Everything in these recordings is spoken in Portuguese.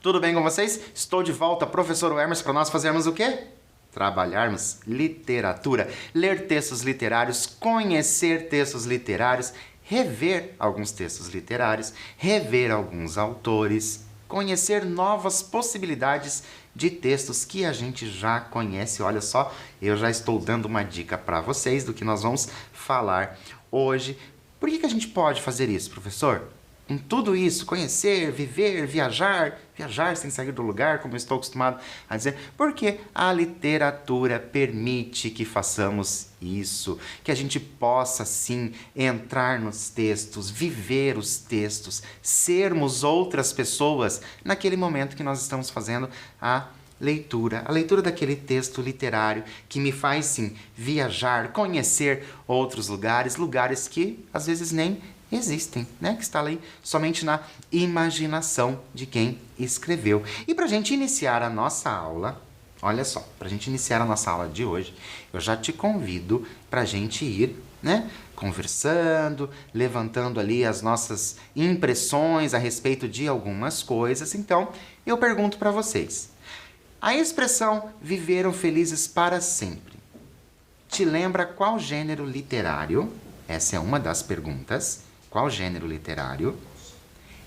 tudo bem com vocês? Estou de volta, professor Hermes, para nós fazermos o quê? Trabalharmos literatura, ler textos literários, conhecer textos literários, rever alguns textos literários, rever alguns autores, conhecer novas possibilidades de textos que a gente já conhece. Olha só, eu já estou dando uma dica para vocês do que nós vamos falar hoje. Por que a gente pode fazer isso, professor? Com tudo isso, conhecer, viver, viajar sem sair do lugar, como eu estou acostumado a dizer, porque a literatura permite que façamos isso, que a gente possa, sim, entrar nos textos, viver os textos, sermos outras pessoas naquele momento que nós estamos fazendo a leitura daquele texto literário que me faz, sim, viajar, conhecer outros lugares que às vezes nem existem, né? Que está ali somente na imaginação de quem escreveu. E para a gente iniciar a nossa aula, olha só, para a gente iniciar a nossa aula de hoje, eu já te convido para a gente ir, né? Conversando, levantando ali as nossas impressões a respeito de algumas coisas. Então, eu pergunto para vocês, a expressão viveram felizes para sempre te lembra qual gênero literário? Essa é uma das perguntas. Qual gênero literário?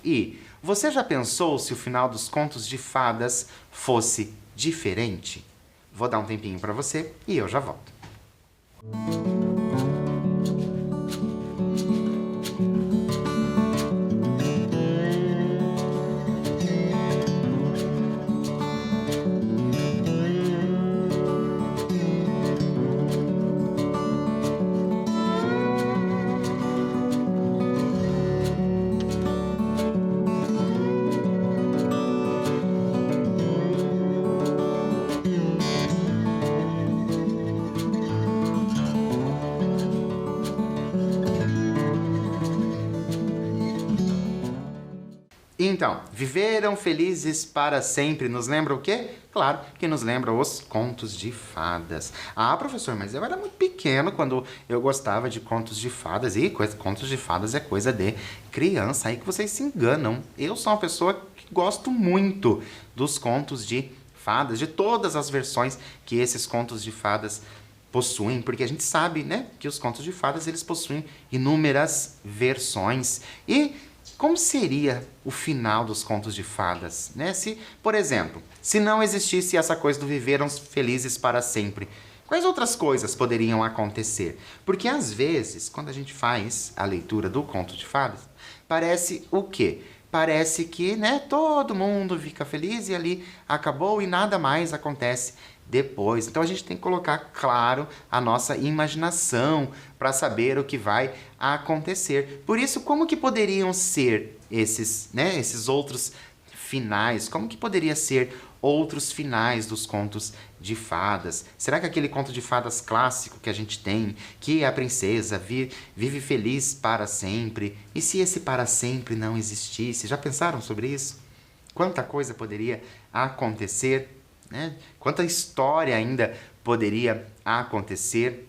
E você já pensou se o final dos contos de fadas fosse diferente? Vou dar um tempinho para você e eu já volto. Então, viveram felizes para sempre, nos lembra o quê? Claro que nos lembra os contos de fadas. Ah, professor, mas eu era muito pequeno quando eu gostava de contos de fadas. E contos de fadas é coisa de criança, aí que vocês se enganam. Eu sou uma pessoa que gosto muito dos contos de fadas, de todas as versões que esses contos de fadas possuem, porque a gente sabe, né, que os contos de fadas, eles possuem inúmeras versões. E como seria o final dos contos de fadas, né? Se, por exemplo, se não existisse essa coisa do viveram felizes para sempre, quais outras coisas poderiam acontecer? Porque às vezes, quando a gente faz a leitura do conto de fadas, parece o quê? Parece que, né, todo mundo fica feliz e ali acabou e nada mais acontece depois. Então a gente tem que colocar, claro, a nossa imaginação para saber o que vai acontecer. Por isso, como que poderiam ser esses, né, esses outros finais? Como que poderia ser outros finais dos contos de fadas? Será que aquele conto de fadas clássico que a gente tem, que a princesa vive feliz para sempre? E se esse para sempre não existisse? Já pensaram sobre isso? Quanta coisa poderia acontecer, né? Quanta história ainda poderia acontecer.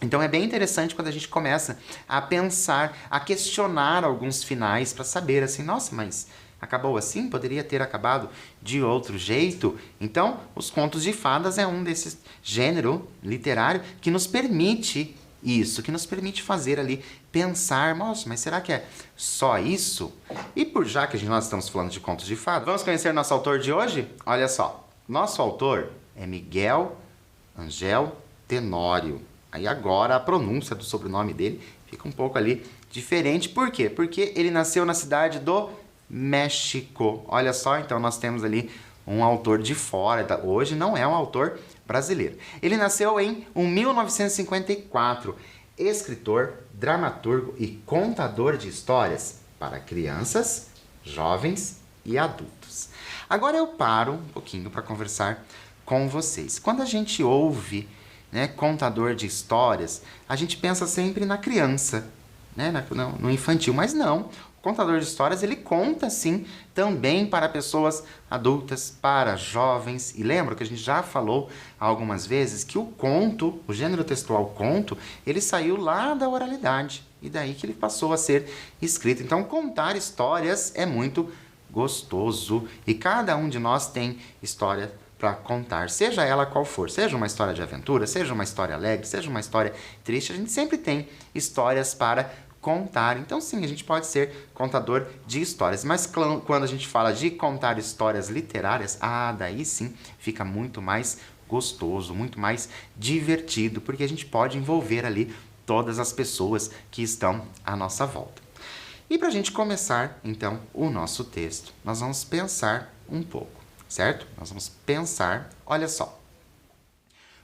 Então é bem interessante quando a gente começa a pensar, a questionar alguns finais para saber assim, nossa, mas acabou assim? Poderia ter acabado de outro jeito? Então, os contos de fadas é um desses gênero literário que nos permite isso, que nos permite fazer ali, pensar, nossa, mas será que é só isso? E já que nós estamos falando de contos de fadas, vamos conhecer nosso autor de hoje? Olha só, nosso autor é Miguel Ángel Tenório. Aí agora a pronúncia do sobrenome dele fica um pouco ali diferente. Por quê? Porque ele nasceu na cidade do México. Olha só, então nós temos ali um autor de fora. Hoje não é um autor brasileiro. Ele nasceu em 1954. Escritor, dramaturgo e contador de histórias para crianças, jovens e adultos. Agora eu paro um pouquinho para conversar com vocês. Quando a gente ouve, né, contador de histórias, a gente pensa sempre na criança, né, no infantil, mas não. O contador de histórias, ele conta, sim, também para pessoas adultas, para jovens. E lembra que a gente já falou algumas vezes que o conto, o gênero textual conto, ele saiu lá da oralidade. E daí que ele passou a ser escrito. Então, contar histórias é muito gostoso. E cada um de nós tem história para contar, seja ela qual for, seja uma história de aventura, seja uma história alegre, seja uma história triste, a gente sempre tem histórias para contar. Então sim, a gente pode ser contador de histórias, mas quando a gente fala de contar histórias literárias, daí sim fica muito mais gostoso, muito mais divertido, porque a gente pode envolver ali todas as pessoas que estão à nossa volta. E para a gente começar, então, o nosso texto, nós vamos pensar um pouco, certo? Nós vamos pensar, olha só.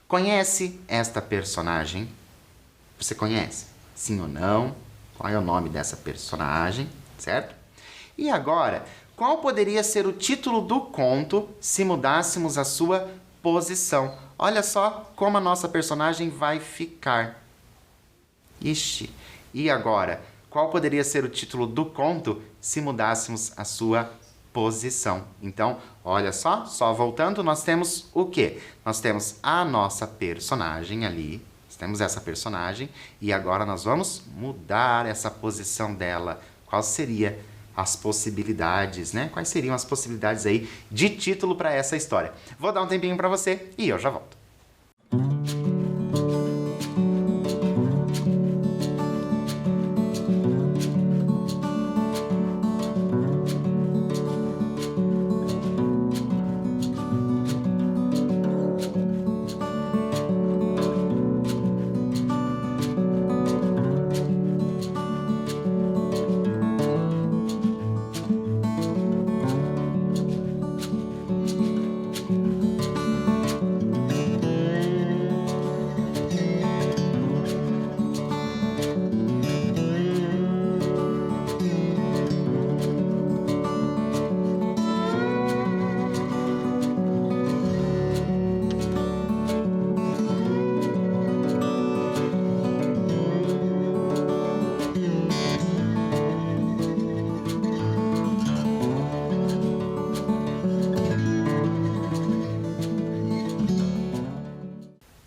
Conhece esta personagem? Você conhece? Sim ou não? Qual é o nome dessa personagem, certo? E agora, qual poderia ser o título do conto se mudássemos a sua posição? Olha só como a nossa personagem vai ficar. Ixi, e agora? Qual poderia ser o título do conto se mudássemos a sua posição? Então, olha só voltando, nós temos o quê? Nós temos a nossa personagem ali, temos essa personagem, e agora nós vamos mudar essa posição dela. Quais seriam as possibilidades, né? Quais seriam as possibilidades aí de título para essa história? Vou dar um tempinho para você e eu já volto.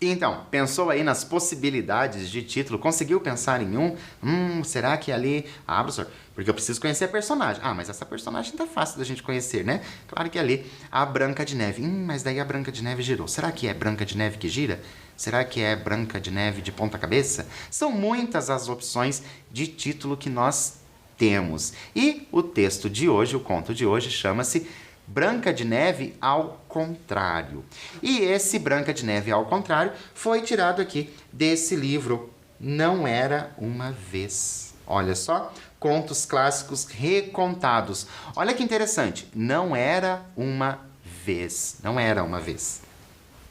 Então, pensou aí nas possibilidades de título? Conseguiu pensar em um? Será que ali... professor, porque eu preciso conhecer a personagem. Mas essa personagem tá fácil da gente conhecer, né? Claro que ali, a Branca de Neve. Mas daí a Branca de Neve girou. Será que é Branca de Neve que gira? Será que é Branca de Neve de ponta cabeça? São muitas as opções de título que nós temos. E o texto de hoje, o conto de hoje, chama-se Branca de Neve ao contrário. E esse Branca de Neve ao contrário foi tirado aqui desse livro Não Era Uma Vez. Olha só, contos clássicos recontados. Olha que interessante, não era uma vez. Não era uma vez.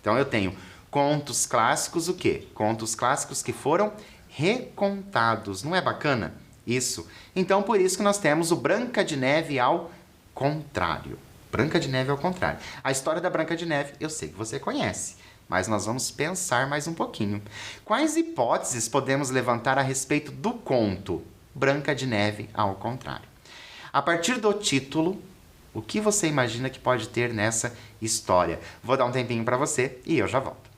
Então eu tenho contos clássicos o quê? Contos clássicos que foram recontados. Não é bacana? Isso. Então por isso que nós temos o Branca de Neve ao contrário. Branca de Neve ao contrário. A história da Branca de Neve eu sei que você conhece, mas nós vamos pensar mais um pouquinho. Quais hipóteses podemos levantar a respeito do conto Branca de Neve ao contrário? A partir do título, o que você imagina que pode ter nessa história? Vou dar um tempinho para você e eu já volto.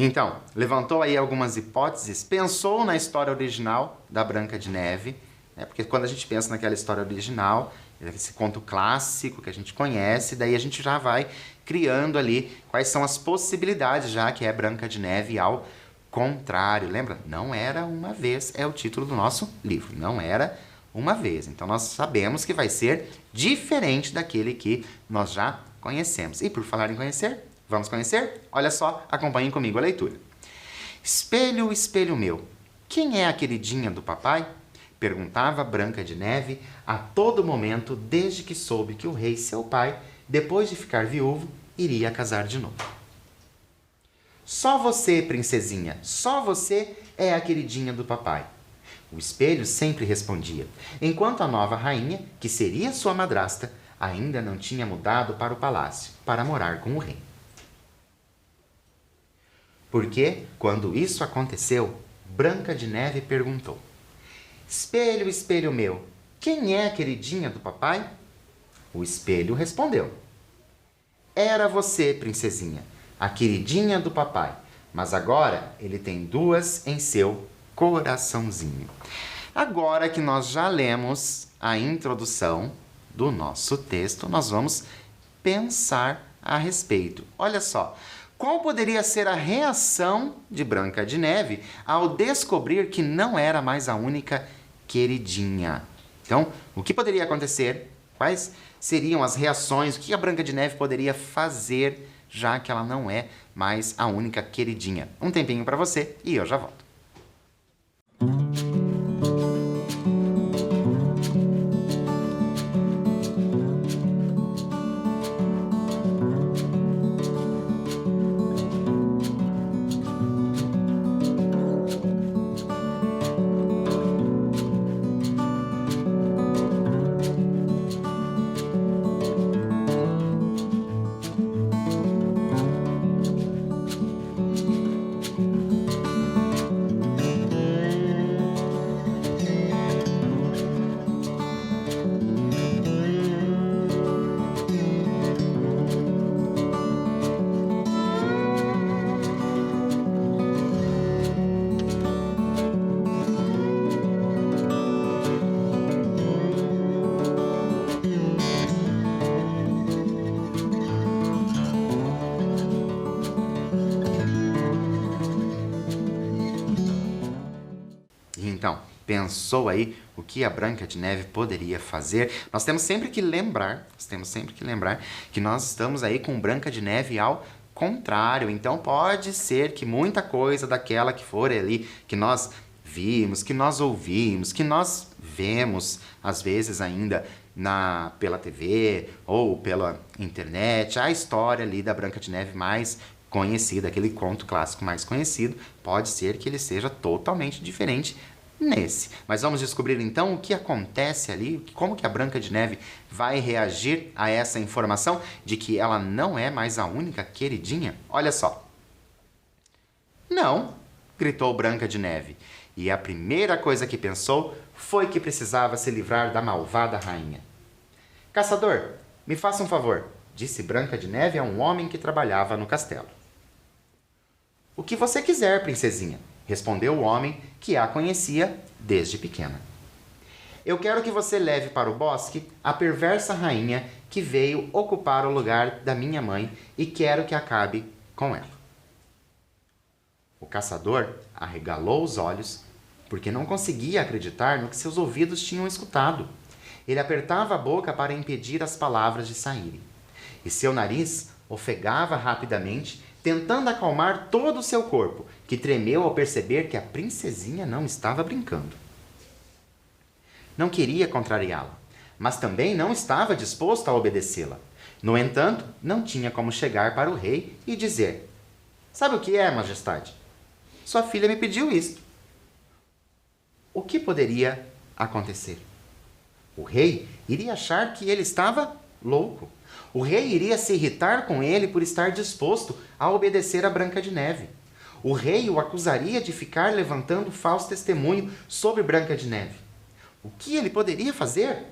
Então, levantou aí algumas hipóteses, pensou na história original da Branca de Neve, né? Porque quando a gente pensa naquela história original, esse conto clássico que a gente conhece, daí a gente já vai criando ali quais são as possibilidades, já que é Branca de Neve ao contrário. Lembra? Não era uma vez, é o título do nosso livro. Não era uma vez. Então, nós sabemos que vai ser diferente daquele que nós já conhecemos. E por falar em conhecer, vamos conhecer? Olha só, acompanhem comigo a leitura. Espelho, espelho meu, quem é a queridinha do papai? Perguntava Branca de Neve a todo momento desde que soube que o rei, seu pai, depois de ficar viúvo, iria casar de novo. Só você, princesinha, só você é a queridinha do papai. O espelho sempre respondia, enquanto a nova rainha, que seria sua madrasta, ainda não tinha mudado para o palácio para morar com o rei. Porque, quando isso aconteceu, Branca de Neve perguntou: Espelho, espelho meu, quem é a queridinha do papai? O espelho respondeu: Era você, princesinha, a queridinha do papai, mas agora ele tem duas em seu coraçãozinho. Agora que nós já lemos a introdução do nosso texto, nós vamos pensar a respeito. Olha só, qual poderia ser a reação de Branca de Neve ao descobrir que não era mais a única queridinha? Então, o que poderia acontecer? Quais seriam as reações? O que a Branca de Neve poderia fazer, já que ela não é mais a única queridinha? Um tempinho para você e eu já volto. Então, pensou aí o que a Branca de Neve poderia fazer? Nós temos sempre que lembrar que nós estamos aí com Branca de Neve ao contrário. Então, pode ser que muita coisa daquela que for ali, que nós vimos, que nós ouvimos, que nós vemos, às vezes ainda pela TV ou pela internet, a história ali da Branca de Neve mais conhecida, aquele conto clássico mais conhecido, pode ser que ele seja totalmente diferente nesse. Mas vamos descobrir então o que acontece ali, como que a Branca de Neve vai reagir a essa informação de que ela não é mais a única queridinha? Olha só. Não, gritou Branca de Neve, e a primeira coisa que pensou foi que precisava se livrar da malvada rainha. Caçador, me faça um favor, disse Branca de Neve a um homem que trabalhava no castelo. O que você quiser, princesinha, respondeu o homem que a conhecia desde pequena. Eu quero que você leve para o bosque a perversa rainha que veio ocupar o lugar da minha mãe e quero que acabe com ela. O caçador arregalou os olhos porque não conseguia acreditar no que seus ouvidos tinham escutado. Ele apertava a boca para impedir as palavras de saírem. E seu nariz ofegava rapidamente, tentando acalmar todo o seu corpo, que tremeu ao perceber que a princesinha não estava brincando. Não queria contrariá-la, mas também não estava disposto a obedecê-la. No entanto, não tinha como chegar para o rei e dizer: Sabe o que é, majestade? Sua filha me pediu isto. O que poderia acontecer? O rei iria achar que ele estava louco. O rei iria se irritar com ele por estar disposto a obedecer a Branca de Neve. O rei o acusaria de ficar levantando falso testemunho sobre Branca de Neve. O que ele poderia fazer?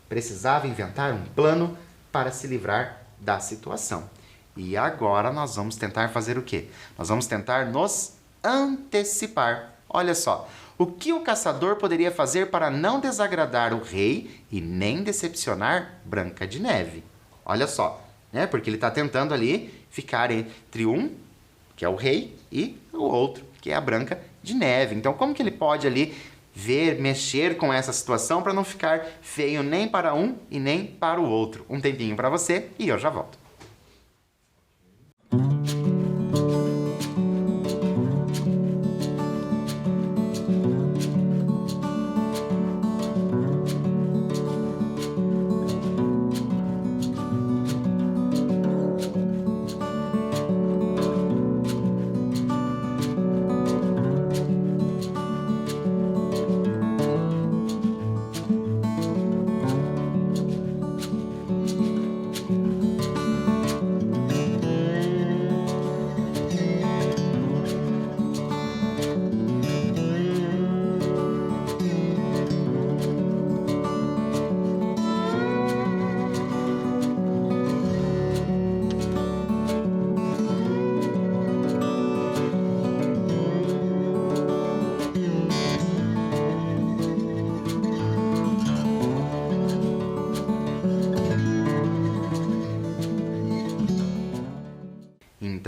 Precisava inventar um plano para se livrar da situação. E agora nós vamos tentar fazer o quê? Nós vamos tentar nos antecipar. Olha só, o que o caçador poderia fazer para não desagradar o rei e nem decepcionar Branca de Neve? Olha só, né? Porque ele está tentando ali ficar entre um, que é o rei, e o outro, que é a Branca de Neve. Então, como que ele pode ali ver, mexer com essa situação para não ficar feio nem para um e nem para o outro. Um tempinho para você e eu já volto.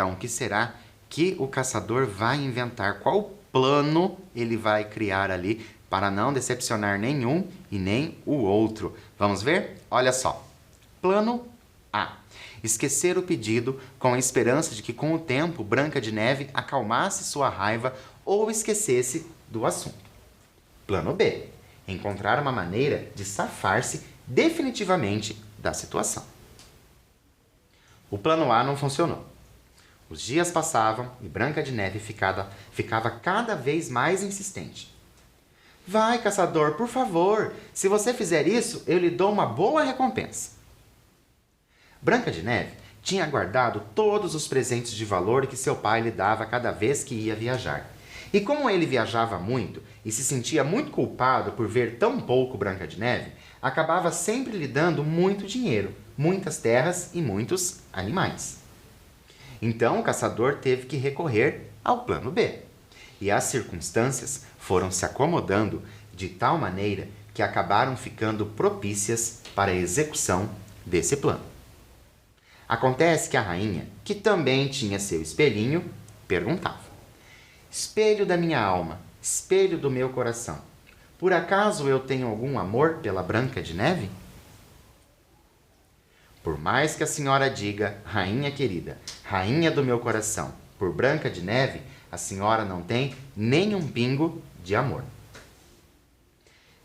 Então, o que será que o caçador vai inventar? Qual plano ele vai criar ali para não decepcionar nenhum e nem o outro? Vamos ver? Olha só. Plano A. Esquecer o pedido com a esperança de que com o tempo Branca de Neve acalmasse sua raiva ou esquecesse do assunto. Plano B. Encontrar uma maneira de safar-se definitivamente da situação. O plano A não funcionou. Os dias passavam e Branca de Neve ficava cada vez mais insistente. Vai, caçador, por favor. Se você fizer isso, eu lhe dou uma boa recompensa. Branca de Neve tinha guardado todos os presentes de valor que seu pai lhe dava cada vez que ia viajar. E como ele viajava muito e se sentia muito culpado por ver tão pouco Branca de Neve, acabava sempre lhe dando muito dinheiro, muitas terras e muitos animais. Então o caçador teve que recorrer ao plano B. E as circunstâncias foram se acomodando de tal maneira que acabaram ficando propícias para a execução desse plano. Acontece que a rainha, que também tinha seu espelhinho, perguntava: Espelho da minha alma, espelho do meu coração, por acaso eu tenho algum amor pela Branca de Neve? Por mais que a senhora diga, rainha querida, rainha do meu coração, por Branca de Neve, a senhora não tem nem um pingo de amor.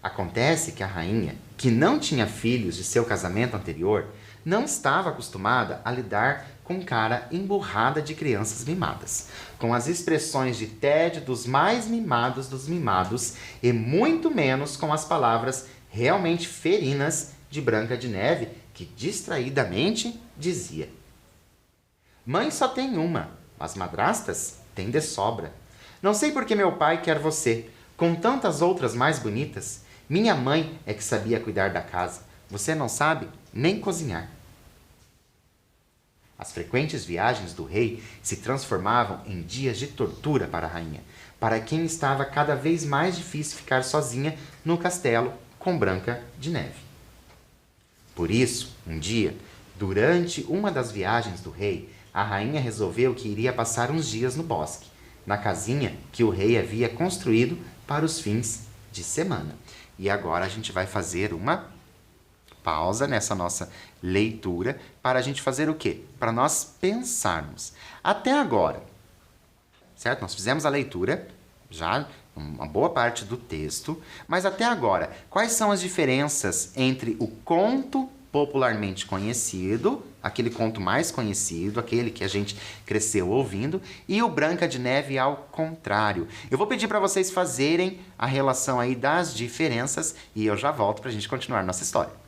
Acontece que a rainha, que não tinha filhos de seu casamento anterior, não estava acostumada a lidar com cara emburrada de crianças mimadas, com as expressões de tédio dos mais mimados dos mimados e muito menos com as palavras realmente ferinas de Branca de Neve, que distraidamente dizia: Mãe só tem uma, mas madrastas tem de sobra. Não sei por que meu pai quer você, com tantas outras mais bonitas. Minha mãe é que sabia cuidar da casa. Você não sabe nem cozinhar. As frequentes viagens do rei se transformavam em dias de tortura para a rainha, para quem estava cada vez mais difícil ficar sozinha no castelo com Branca de Neve. Por isso, um dia, durante uma das viagens do rei, a rainha resolveu que iria passar uns dias no bosque, na casinha que o rei havia construído para os fins de semana. E agora a gente vai fazer uma pausa nessa nossa leitura para a gente fazer o quê? Para nós pensarmos. Até agora, certo? Nós fizemos a leitura, já uma boa parte do texto, mas até agora, quais são as diferenças entre o conto popularmente conhecido, aquele conto mais conhecido, aquele que a gente cresceu ouvindo, e o Branca de Neve ao contrário? Eu vou pedir para vocês fazerem a relação aí das diferenças e eu já volto para a gente continuar nossa história.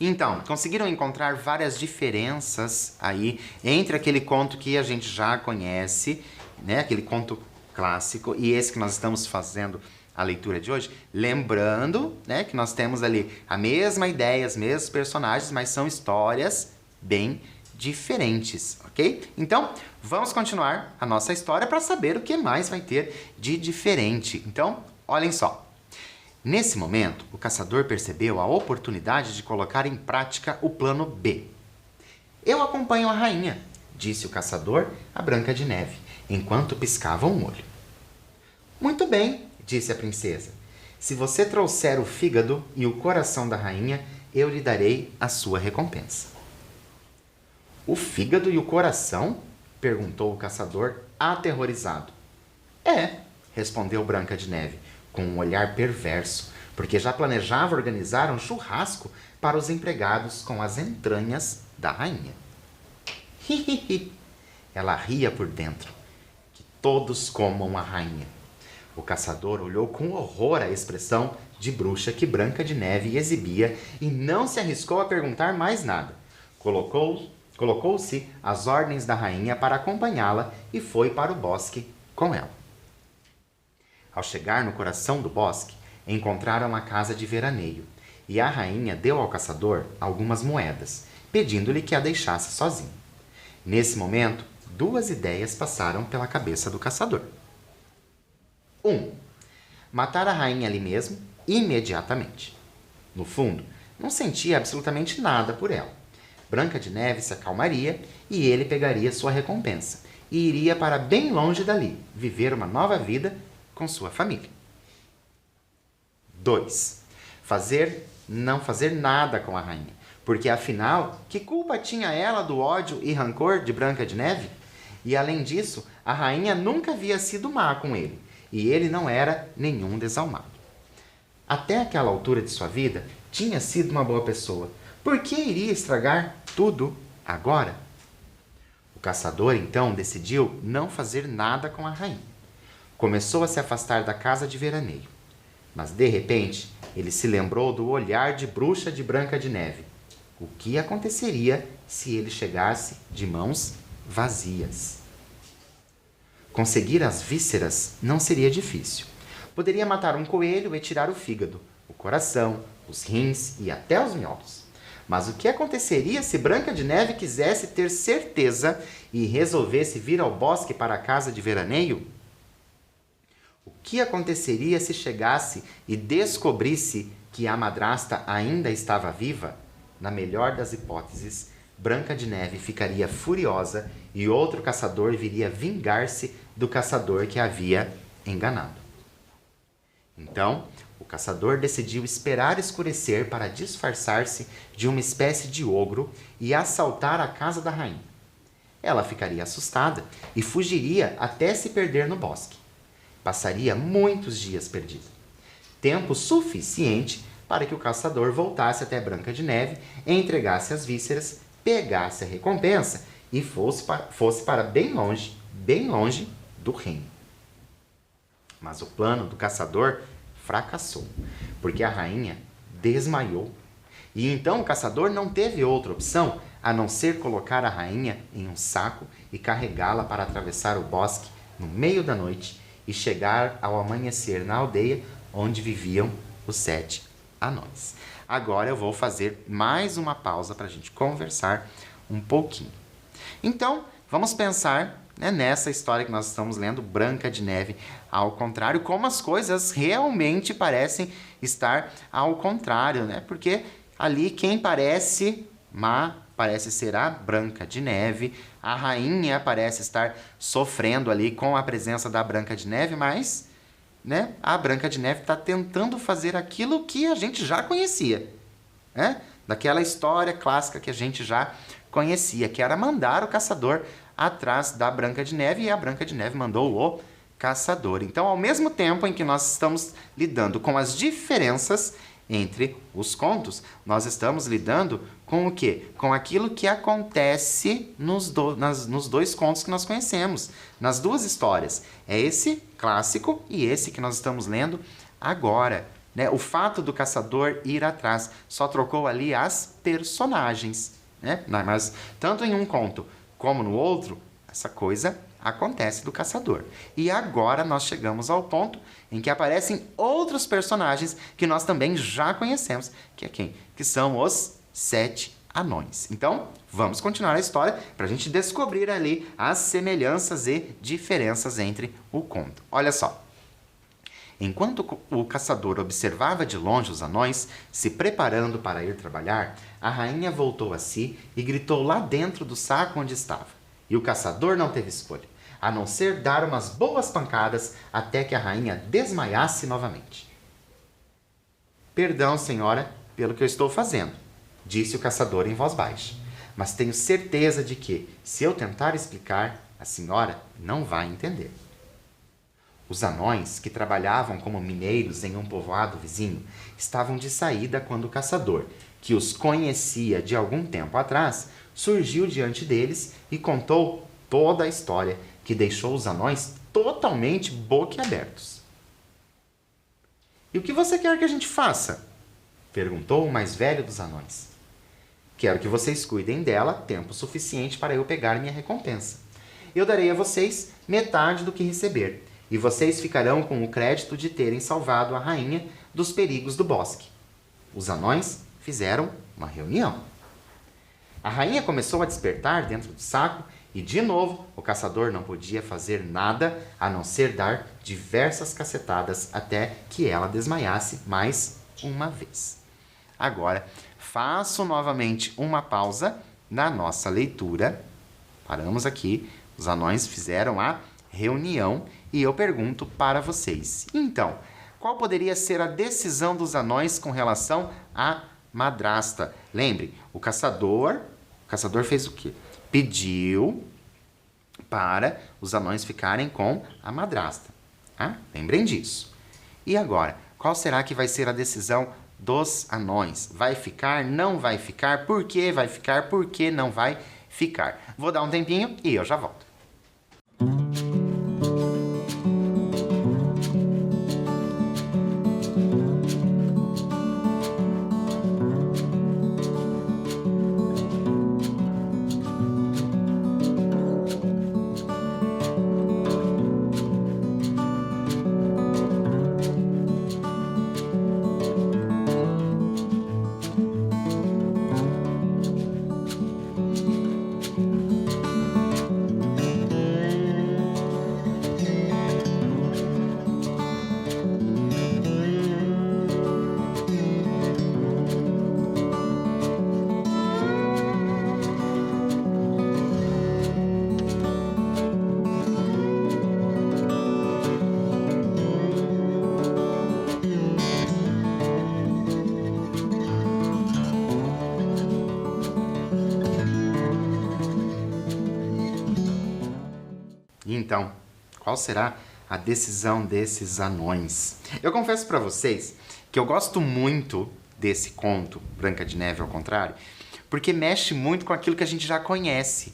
Então, conseguiram encontrar várias diferenças aí entre aquele conto que a gente já conhece, né? Aquele conto clássico, e esse que nós estamos fazendo a leitura de hoje, lembrando, né, que nós temos ali a mesma ideia, os mesmos personagens, mas são histórias bem diferentes, ok? Então, vamos continuar a nossa história para saber o que mais vai ter de diferente. Então, olhem só. Nesse momento, o caçador percebeu a oportunidade de colocar em prática o plano B. Eu acompanho a rainha, disse o caçador a Branca de Neve, enquanto piscava um olho. Muito bem, disse a princesa. Se você trouxer o fígado e o coração da rainha, eu lhe darei a sua recompensa. O fígado e o coração? Perguntou o caçador, aterrorizado. É, respondeu Branca de Neve, com um olhar perverso, porque já planejava organizar um churrasco para os empregados com as entranhas da rainha. Hihihi! Ela ria por dentro. Que todos comam a rainha. O caçador olhou com horror a expressão de bruxa que Branca de Neve exibia e não se arriscou a perguntar mais nada. Colocou-se às ordens da rainha para acompanhá-la e foi para o bosque com ela. Ao chegar no coração do bosque, encontraram a casa de veraneio, e a rainha deu ao caçador algumas moedas, pedindo-lhe que a deixasse sozinho. Nesse momento, duas ideias passaram pela cabeça do caçador. 1. Matar a rainha ali mesmo, imediatamente. No fundo, não sentia absolutamente nada por ela. Branca de Neve se acalmaria e ele pegaria sua recompensa e iria para bem longe dali, viver uma nova vida com sua família. 2. Não fazer nada com a rainha, porque afinal, que culpa tinha ela do ódio e rancor de Branca de Neve? E além disso, a rainha nunca havia sido má com ele, e ele não era nenhum desalmado. Até aquela altura de sua vida, tinha sido uma boa pessoa. Por que iria estragar tudo agora? O caçador, então, decidiu não fazer nada com a rainha. Começou a se afastar da casa de veraneio. Mas, de repente, ele se lembrou do olhar de bruxa de Branca de Neve. O que aconteceria se ele chegasse de mãos vazias? Conseguir as vísceras não seria difícil. Poderia matar um coelho e tirar o fígado, o coração, os rins e até os miolos. Mas o que aconteceria se Branca de Neve quisesse ter certeza e resolvesse vir ao bosque para a casa de veraneio? O que aconteceria se chegasse e descobrisse que a madrasta ainda estava viva? Na melhor das hipóteses, Branca de Neve ficaria furiosa e outro caçador viria vingar-se do caçador que a havia enganado. Então, o caçador decidiu esperar escurecer para disfarçar-se de uma espécie de ogro e assaltar a casa da rainha. Ela ficaria assustada e fugiria até se perder no bosque. Passaria muitos dias perdida. Tempo suficiente para que o caçador voltasse até Branca de Neve, entregasse as vísceras, pegasse a recompensa e fosse para bem longe do reino. Mas o plano do caçador fracassou, porque a rainha desmaiou. E então o caçador não teve outra opção a não ser colocar a rainha em um saco e carregá-la para atravessar o bosque no meio da noite e chegar ao amanhecer na aldeia onde viviam os 7 anões. Agora eu vou fazer mais uma pausa para a gente conversar um pouquinho. Então, vamos pensar, né, nessa história que nós estamos lendo, Branca de Neve ao contrário, como as coisas realmente parecem estar ao contrário, né? Porque ali quem parece má parece ser a Branca de Neve, a rainha parece estar sofrendo ali com a presença da Branca de Neve, mas, né, a Branca de Neve está tentando fazer aquilo que a gente já conhecia, né? Daquela história clássica que a gente já conhecia, que era mandar o caçador atrás da Branca de Neve, e a Branca de Neve mandou o caçador. Então, ao mesmo tempo em que nós estamos lidando com as diferenças entre os contos, nós estamos lidando com o quê? Com aquilo que acontece nos dois contos que nós conhecemos, nas duas histórias. É esse clássico e esse que nós estamos lendo agora. né? O fato do caçador ir atrás só trocou ali as personagens, né? Mas tanto em um conto como no outro, essa coisa acontece do caçador. E agora nós chegamos ao ponto em que aparecem outros personagens que nós também já conhecemos, que é quem? Que são os 7 anões. Então, vamos continuar a história para a gente descobrir ali as semelhanças e diferenças entre o conto. Olha só. Enquanto o caçador observava de longe os anões se preparando para ir trabalhar, a rainha voltou a si e gritou lá dentro do saco onde estava. E o caçador não teve escolha, a não ser dar umas boas pancadas até que a rainha desmaiasse novamente. Perdão, senhora, pelo que eu estou fazendo, disse o caçador em voz baixa, mas tenho certeza de que, se eu tentar explicar, a senhora não vai entender. Os anões, que trabalhavam como mineiros em um povoado vizinho, estavam de saída quando o caçador, que os conhecia de algum tempo atrás, surgiu diante deles e contou toda a história, que deixou os anões totalmente boquiabertos. E o que você quer que a gente faça? Perguntou o mais velho dos anões. Quero que vocês cuidem dela tempo suficiente para eu pegar minha recompensa. Eu darei a vocês metade do que receber, e vocês ficarão com o crédito de terem salvado a rainha dos perigos do bosque. Os anões fizeram uma reunião. A rainha começou a despertar dentro do saco e, de novo, o caçador não podia fazer nada a não ser dar diversas cacetadas até que ela desmaiasse mais uma vez. Agora, faço novamente uma pausa na nossa leitura. Paramos aqui, os anões fizeram a reunião e eu pergunto para vocês. Então, qual poderia ser a decisão dos anões com relação à madrasta? Lembre, o caçador fez o quê? Pediu para os anões ficarem com a madrasta. Ah, lembrem disso. E agora, qual será que vai ser a decisão dos anões? Vai ficar, não vai ficar? Por que vai ficar? Por que não vai ficar? Vou dar um tempinho e eu já volto. Então, qual será a decisão desses anões? Eu confesso para vocês que eu gosto muito desse conto, Branca de Neve ao contrário, porque mexe muito com aquilo que a gente já conhece,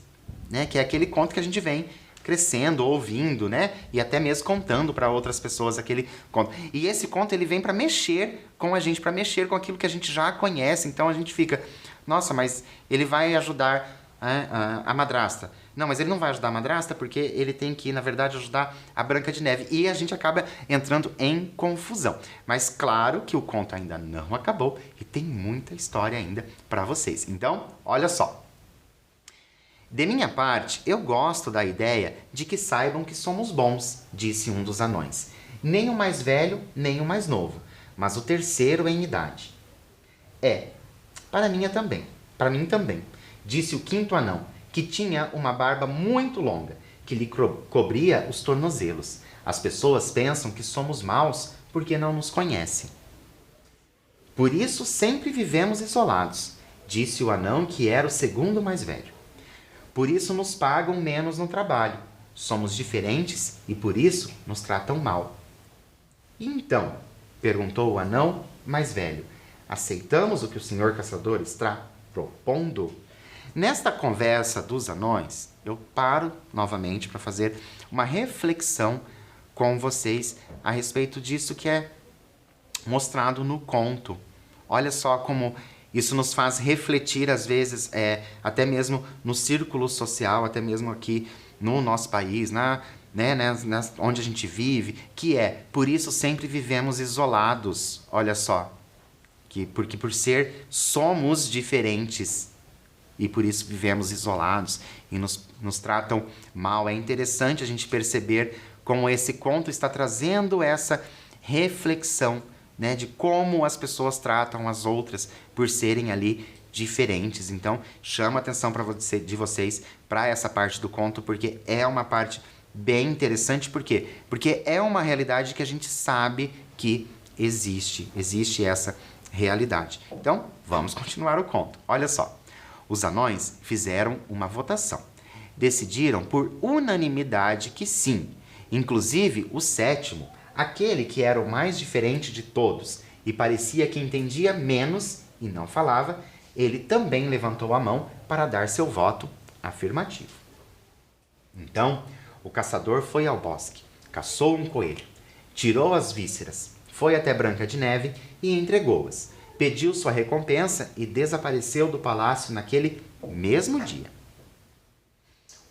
né? Que é aquele conto que a gente vem crescendo, ouvindo, né? E até mesmo contando para outras pessoas aquele conto. E esse conto ele vem para mexer com a gente, para mexer com aquilo que a gente já conhece. Então a gente fica, nossa, mas ele vai ajudar a madrasta. Não, mas ele não vai ajudar a madrasta porque ele tem que, na verdade, ajudar a Branca de Neve. E a gente acaba entrando em confusão. Mas claro que o conto ainda não acabou e tem muita história ainda para vocês. Então, olha só. De minha parte, eu gosto da ideia de que saibam que somos bons, disse um dos anões. Nem o mais velho, nem o mais novo, mas o terceiro em idade. Para mim também, disse o quinto anão, que tinha uma barba muito longa, que lhe cobria os tornozelos. As pessoas pensam que somos maus porque não nos conhecem. Por isso sempre vivemos isolados, disse o anão que era o segundo mais velho. Por isso nos pagam menos no trabalho. Somos diferentes e por isso nos tratam mal. E então, perguntou o anão mais velho, aceitamos o que o senhor caçador está propondo? Nesta conversa dos anões, eu paro novamente para fazer uma reflexão com vocês a respeito disso que é mostrado no conto. Olha só como isso nos faz refletir, às vezes, até mesmo no círculo social, até mesmo aqui no nosso país, onde a gente vive, que por isso sempre vivemos isolados. Olha só, porque por somos diferentes e por isso vivemos isolados e nos tratam mal. É interessante a gente perceber como esse conto está trazendo essa reflexão, de como as pessoas tratam as outras por serem ali diferentes. Então, chama a atenção de vocês para essa parte do conto, porque é uma parte bem interessante. Por quê? Porque é uma realidade que a gente sabe que existe essa realidade. Então, vamos continuar o conto. Olha só, os anões fizeram uma votação. Decidiram por unanimidade que sim. Inclusive, o sétimo, aquele que era o mais diferente de todos e parecia que entendia menos e não falava, ele também levantou a mão para dar seu voto afirmativo. Então, o caçador foi ao bosque, caçou um coelho, tirou as vísceras, foi até Branca de Neve e entregou-as, pediu sua recompensa e desapareceu do palácio naquele mesmo dia.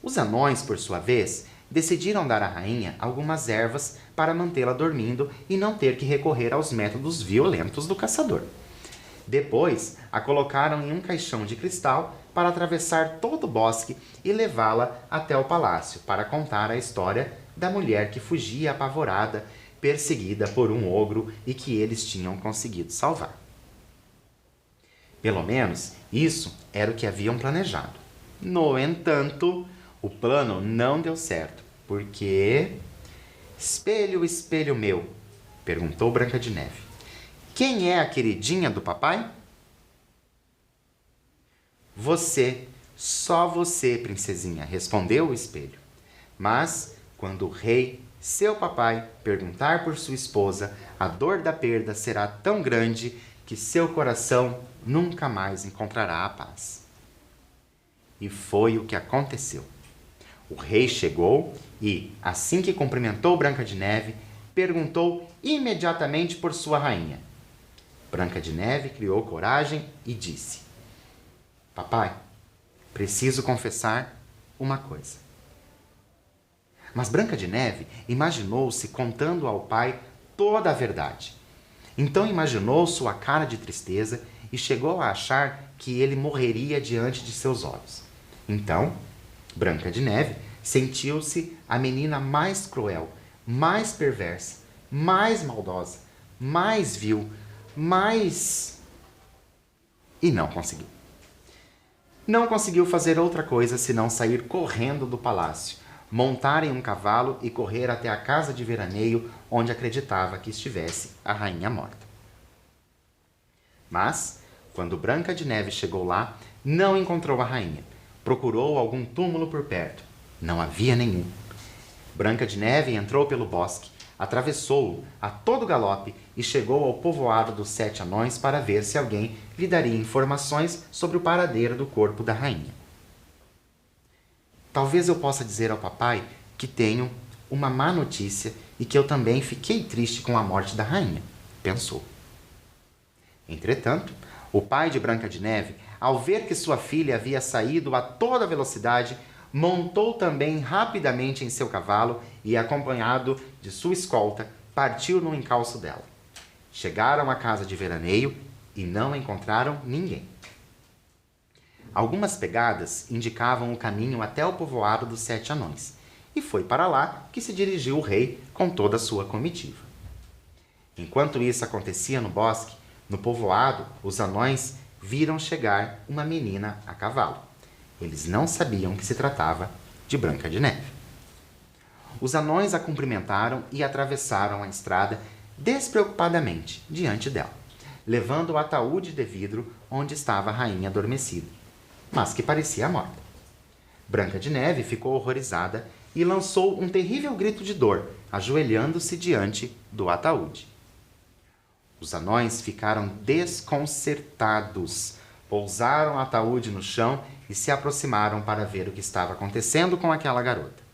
Os anões, por sua vez, decidiram dar à rainha algumas ervas para mantê-la dormindo e não ter que recorrer aos métodos violentos do caçador. Depois, a colocaram em um caixão de cristal para atravessar todo o bosque e levá-la até o palácio para contar a história da mulher que fugia apavorada, perseguida por um ogro e que eles tinham conseguido salvar. Pelo menos, isso era o que haviam planejado. No entanto, o plano não deu certo, porque... Espelho, espelho meu, perguntou Branca de Neve, quem é a queridinha do papai? Você, só você, princesinha, respondeu o espelho. Mas, quando o rei, seu papai, perguntar por sua esposa, a dor da perda será tão grande que seu coração nunca mais encontrará a paz. E foi o que aconteceu. O rei chegou e, assim que cumprimentou Branca de Neve, perguntou imediatamente por sua rainha. Branca de Neve criou coragem e disse: Papai, preciso confessar uma coisa. Mas Branca de Neve imaginou-se contando ao pai toda a verdade. Então imaginou sua cara de tristeza e chegou a achar que ele morreria diante de seus olhos. Então, Branca de Neve sentiu-se a menina mais cruel, mais perversa, mais maldosa, mais vil, e não conseguiu. Não conseguiu fazer outra coisa senão sair correndo do palácio, montar em um cavalo e correr até a casa de veraneio onde acreditava que estivesse a rainha morta. Mas, quando Branca de Neve chegou lá, não encontrou a rainha. Procurou algum túmulo por perto. Não havia nenhum. Branca de Neve entrou pelo bosque, atravessou-o a todo galope e chegou ao povoado dos 7 anões para ver se alguém lhe daria informações sobre o paradeiro do corpo da rainha. Talvez eu possa dizer ao papai que tenho uma má notícia e que eu também fiquei triste com a morte da rainha, pensou. Entretanto, o pai de Branca de Neve, ao ver que sua filha havia saído a toda velocidade, montou também rapidamente em seu cavalo e, acompanhado de sua escolta, partiu no encalço dela. Chegaram à casa de veraneio e não encontraram ninguém. Algumas pegadas indicavam o caminho até o povoado dos 7 anões, e foi para lá que se dirigiu o rei com toda a sua comitiva. Enquanto isso acontecia no bosque, no povoado, os anões viram chegar uma menina a cavalo. Eles não sabiam que se tratava de Branca de Neve. Os anões a cumprimentaram e atravessaram a estrada despreocupadamente diante dela, levando o ataúde de vidro onde estava a rainha adormecida, mas que parecia morta. Branca de Neve ficou horrorizada e lançou um terrível grito de dor, ajoelhando-se diante do ataúde. Os anões ficaram desconcertados, pousaram o ataúde no chão e se aproximaram para ver o que estava acontecendo com aquela garota.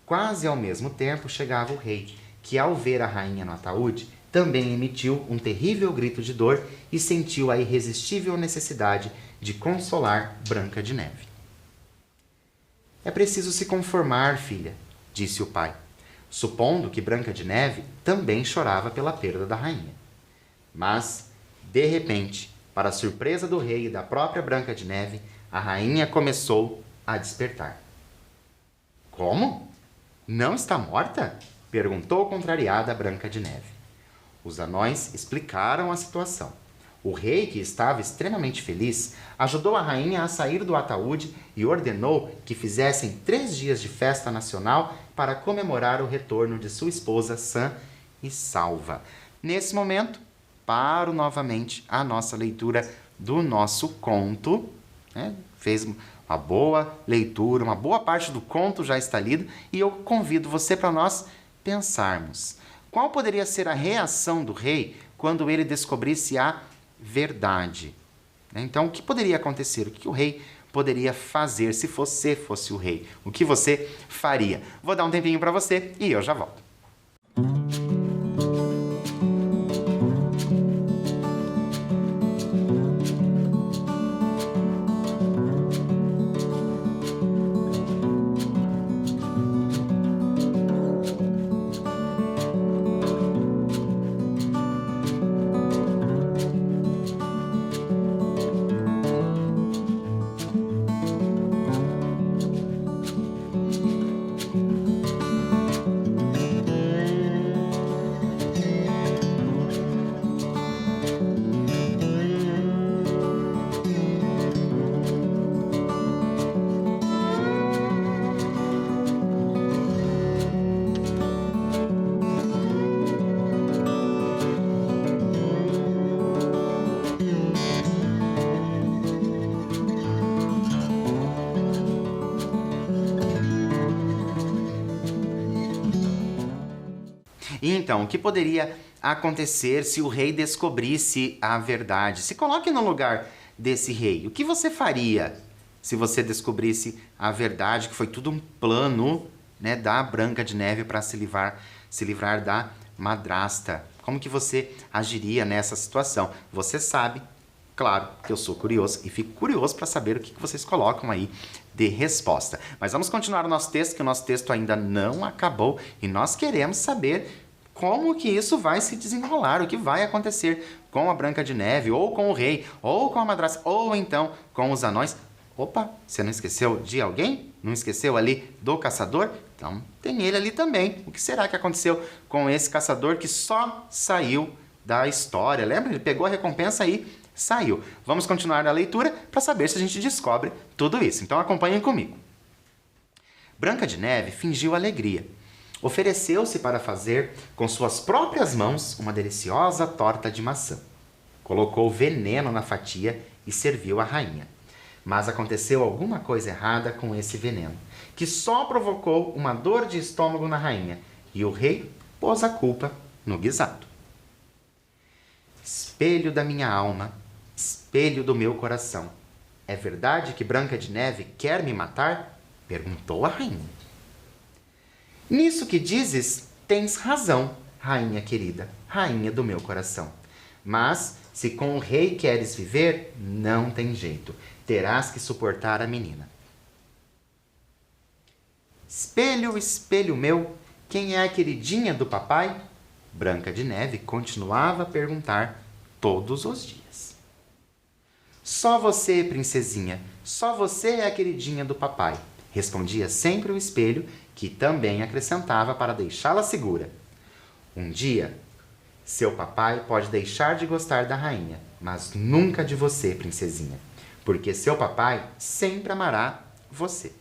Quase ao mesmo tempo chegava o rei, que ao ver a rainha no ataúde, também emitiu um terrível grito de dor e sentiu a irresistível necessidade de consolar Branca de Neve. É preciso se conformar, filha, disse o pai, supondo que Branca de Neve também chorava pela perda da rainha. Mas, de repente, para a surpresa do rei e da própria Branca de Neve, a rainha começou a despertar. Como? Não está morta? Perguntou contrariada a Branca de Neve. Os anões explicaram a situação. O rei, que estava extremamente feliz, ajudou a rainha a sair do ataúde e ordenou que fizessem 3 dias de festa nacional para comemorar o retorno de sua esposa sã e salva. Nesse momento, paro novamente a nossa leitura do nosso conto. Fez uma boa leitura, uma boa parte do conto já está lida e eu convido você para nós pensarmos. Qual poderia ser a reação do rei quando ele descobrisse a verdade? Então, o que poderia acontecer? O que o rei poderia fazer se você fosse o rei? O que você faria? Vou dar um tempinho para você e eu já volto. Então, o que poderia acontecer se o rei descobrisse a verdade? Se coloque no lugar desse rei. O que você faria se você descobrisse a verdade, que foi tudo um plano, da Branca de Neve para se livrar da madrasta? Como que você agiria nessa situação? Você sabe, claro, que eu sou curioso e fico curioso para saber o que vocês colocam aí de resposta. Mas vamos continuar o nosso texto, que o nosso texto ainda não acabou e nós queremos saber como que isso vai se desenrolar, o que vai acontecer com a Branca de Neve, ou com o rei, ou com a madrasta, ou então com os anões. Opa, você não esqueceu de alguém? Não esqueceu ali do caçador? Então tem ele ali também. O que será que aconteceu com esse caçador que só saiu da história? Lembra? Ele pegou a recompensa e saiu. Vamos continuar a leitura para saber se a gente descobre tudo isso. Então acompanhem comigo. Branca de Neve fingiu alegria. Ofereceu-se para fazer com suas próprias mãos uma deliciosa torta de maçã. Colocou veneno na fatia e serviu à rainha. Mas aconteceu alguma coisa errada com esse veneno, que só provocou uma dor de estômago na rainha, e o rei pôs a culpa no guisado. Espelho da minha alma, espelho do meu coração, é verdade que Branca de Neve quer me matar? Perguntou a rainha. Nisso que dizes, tens razão, rainha querida, rainha do meu coração. Mas, se com o rei queres viver, não tem jeito. Terás que suportar a menina. Espelho, espelho meu, quem é a queridinha do papai? Branca de Neve continuava a perguntar todos os dias. Só você, princesinha, só você é a queridinha do papai, respondia sempre o espelho, que também acrescentava para deixá-la segura. Um dia, seu papai pode deixar de gostar da rainha, mas nunca de você, princesinha, porque seu papai sempre amará você.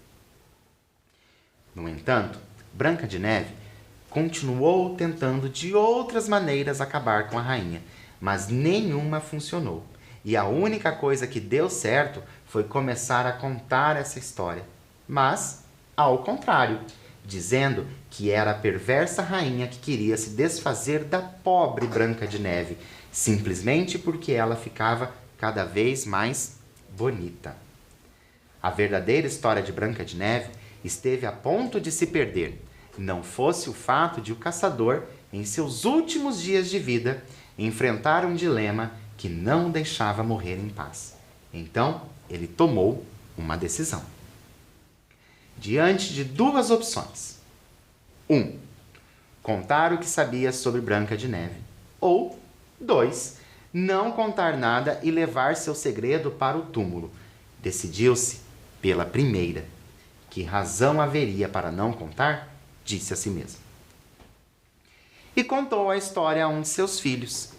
No entanto, Branca de Neve continuou tentando de outras maneiras acabar com a rainha, mas nenhuma funcionou. E a única coisa que deu certo foi começar a contar essa história. Mas, ao contrário, dizendo que era a perversa rainha que queria se desfazer da pobre Branca de Neve, simplesmente porque ela ficava cada vez mais bonita. A verdadeira história de Branca de Neve esteve a ponto de se perder, não fosse o fato de o caçador em seus últimos dias de vida, enfrentar um dilema que não o deixava morrer em paz. Então, ele tomou uma decisão. Diante de duas opções. 1. Contar o que sabia sobre Branca de Neve. Ou 2. Não contar nada e levar seu segredo para o túmulo. Decidiu-se pela primeira. Que razão haveria para não contar? Disse a si mesmo. E contou a história a um de seus filhos,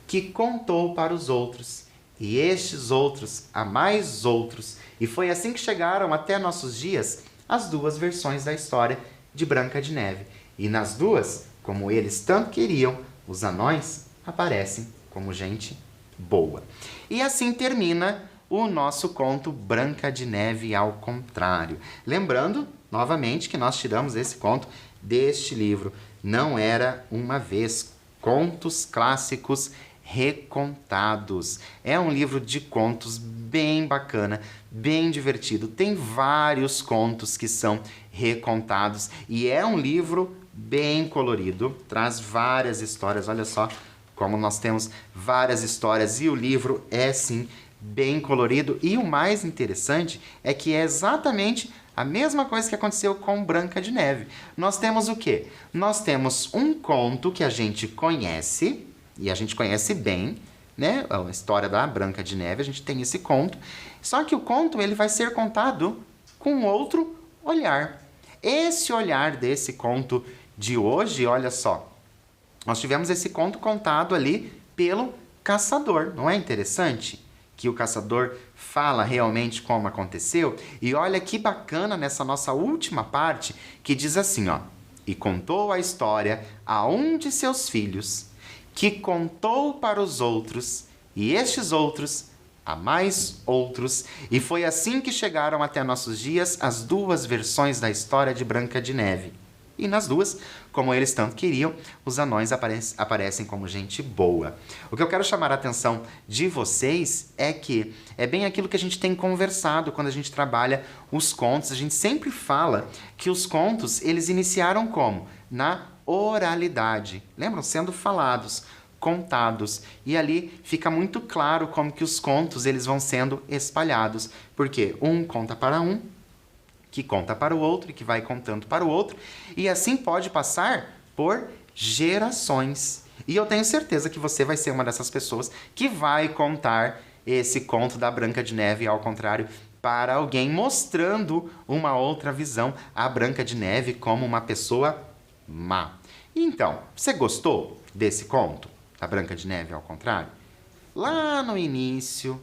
que contou para os outros, e estes outros a mais outros, e foi assim que chegaram até nossos dias as duas versões da história de Branca de Neve. E nas duas, como eles tanto queriam, os anões aparecem como gente boa. E assim termina o nosso conto Branca de Neve ao contrário. Lembrando, novamente, que nós tiramos esse conto deste livro. Não Era Uma Vez, Contos Clássicos Recontados. É um livro de contos bem bacana, bem divertido. Tem vários contos que são recontados e é um livro bem colorido, traz várias histórias. Olha só como nós temos várias histórias e o livro é sim bem colorido. E o mais interessante é que é exatamente a mesma coisa que aconteceu com Branca de Neve. Nós temos o quê? Nós temos um conto que a gente conhece, e a gente conhece bem, né? A história da Branca de Neve, a gente tem esse conto. Só que o conto ele vai ser contado com outro olhar. Esse olhar desse conto de hoje, olha só, nós tivemos esse conto contado ali pelo caçador. Não é interessante? Que o caçador fala realmente como aconteceu. E olha que bacana nessa nossa última parte, que diz assim, ó. E contou a história a um de seus filhos, que contou para os outros, e estes outros a mais outros. E foi assim que chegaram até nossos dias as duas versões da história de Branca de Neve. E nas duas, como eles tanto queriam, os anões aparecem como gente boa. O que eu quero chamar a atenção de vocês é que é bem aquilo que a gente tem conversado quando a gente trabalha os contos. A gente sempre fala que os contos, eles iniciaram como? Na oralidade. Lembram? Sendo falados, contados. E ali fica muito claro como que os contos eles vão sendo espalhados. Porque um conta para um, que conta para o outro e que vai contando para o outro. E assim pode passar por gerações. E eu tenho certeza que você vai ser uma dessas pessoas que vai contar esse conto da Branca de Neve ao contrário para alguém, mostrando uma outra visão, a Branca de Neve como uma pessoa má. Então, você gostou desse conto da Branca de Neve ao contrário? Lá no início,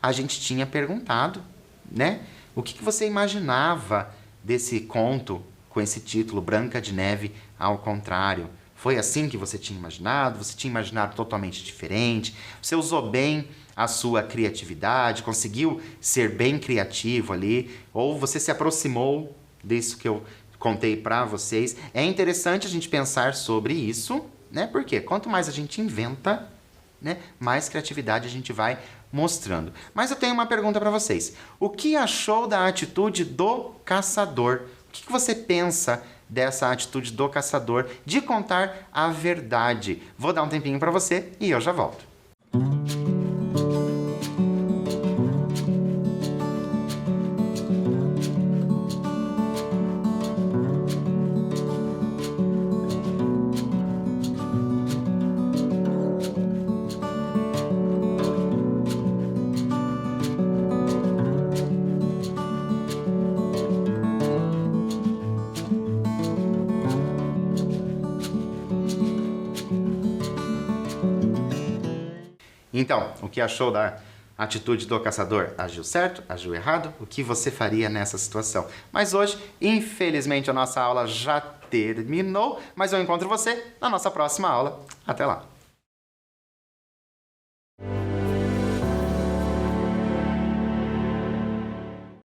a gente tinha perguntado, né? O que você imaginava desse conto com esse título, Branca de Neve ao contrário? Foi assim que você tinha imaginado? Você tinha imaginado totalmente diferente? Você usou bem a sua criatividade? Conseguiu ser bem criativo ali? Ou você se aproximou disso que eu contei para vocês? É interessante a gente pensar sobre isso, né? Porque quanto mais a gente inventa, né, mais criatividade a gente vai mostrando. Mas eu tenho uma pergunta para vocês. O que achou da atitude do caçador? O que você pensa dessa atitude do caçador de contar a verdade? Vou dar um tempinho para você e eu já volto. Então, o que achou da atitude do caçador? Agiu certo? Agiu errado? O que você faria nessa situação? Mas hoje, infelizmente, a nossa aula já terminou, mas eu encontro você na nossa próxima aula. Até lá!